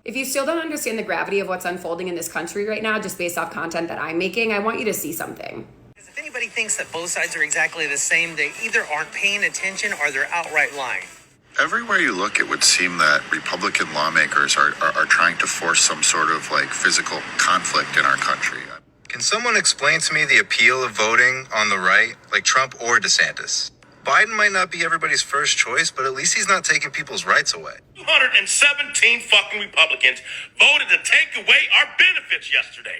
If you still don't understand the gravity of what's unfolding in this country right now, just based off content that I'm making, I want you to see something. If anybody thinks that both sides are exactly the same, they either aren't paying attention or they're outright lying. Everywhere you look, it would seem that Republican lawmakers are trying to force some sort of like physical conflict in our country. Can someone explain to me the appeal of voting on the right, like Trump or DeSantis? Biden might not be everybody's first choice, but at least he's not taking people's rights away. 217 fucking Republicans voted to take away our benefits yesterday.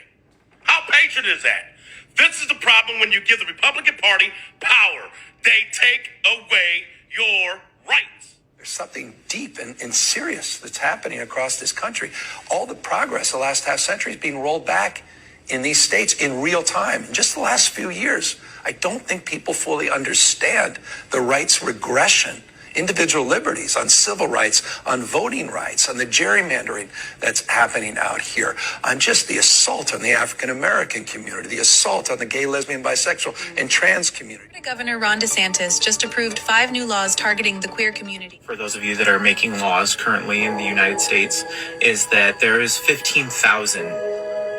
How patient is that? This is the problem when you give the Republican Party power. They take away your rights. There's something deep and serious that's happening across this country. All the progress the last half century is being rolled back in these states in real time. In just the last few years, I don't think people fully understand the rights regression, individual liberties, on civil rights, on voting rights, on the gerrymandering that's happening out here, on just the assault on the African-American community, the assault on the gay, lesbian, bisexual, and trans community. Governor Ron DeSantis just approved 5 new laws targeting the queer community. For those of you that are making laws currently in the United States, is that there is 15,000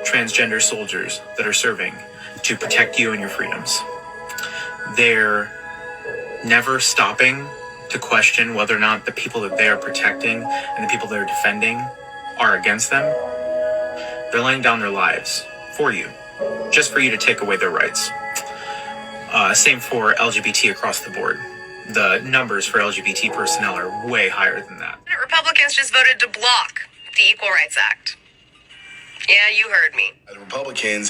transgender soldiers that are serving to protect you and your freedoms. They're never stopping to question whether or not the people that they are protecting and the people they're defending are against them. They're laying down their lives for you, just for you to take away their rights. Same for LGBT across the board. The numbers for LGBT personnel are way higher than that. Republicans just voted to block the Equal Rights Act. Yeah, you heard me. The Republicans,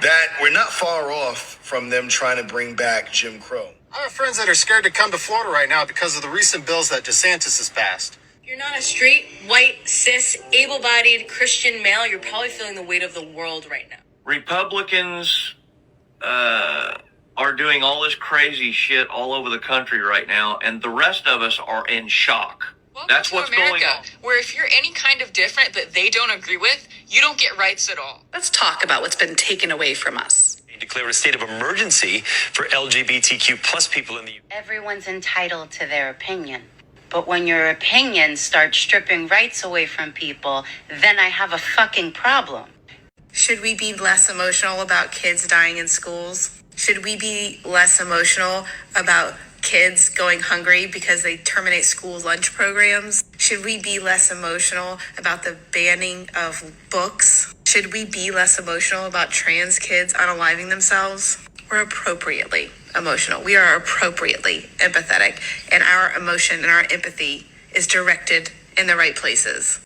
that we're not far off from them trying to bring back Jim Crow. I have friends that are scared to come to Florida right now because of the recent bills that DeSantis has passed. If you're not a straight, white, cis, able-bodied Christian male, you're probably feeling the weight of the world right now. Republicans are doing all this crazy shit all over the country right now, and the rest of us are in shock. Welcome That's to what's America, going on. where if you're any kind of different that they don't agree with, you don't get rights at all. Let's talk about what's been taken away from us. Declare a state of emergency for LGBTQ plus people in the U.S. Everyone's entitled to their opinion. But when your opinion starts stripping rights away from people, then I have a fucking problem. Should we be less emotional about kids dying in schools? Should we be less emotional about kids going hungry because they terminate school lunch programs? Should we be less emotional about the banning of books? Should we be less emotional about trans kids unaliving themselves? We're appropriately emotional. We are appropriately empathetic, and our emotion and our empathy is directed in the right places.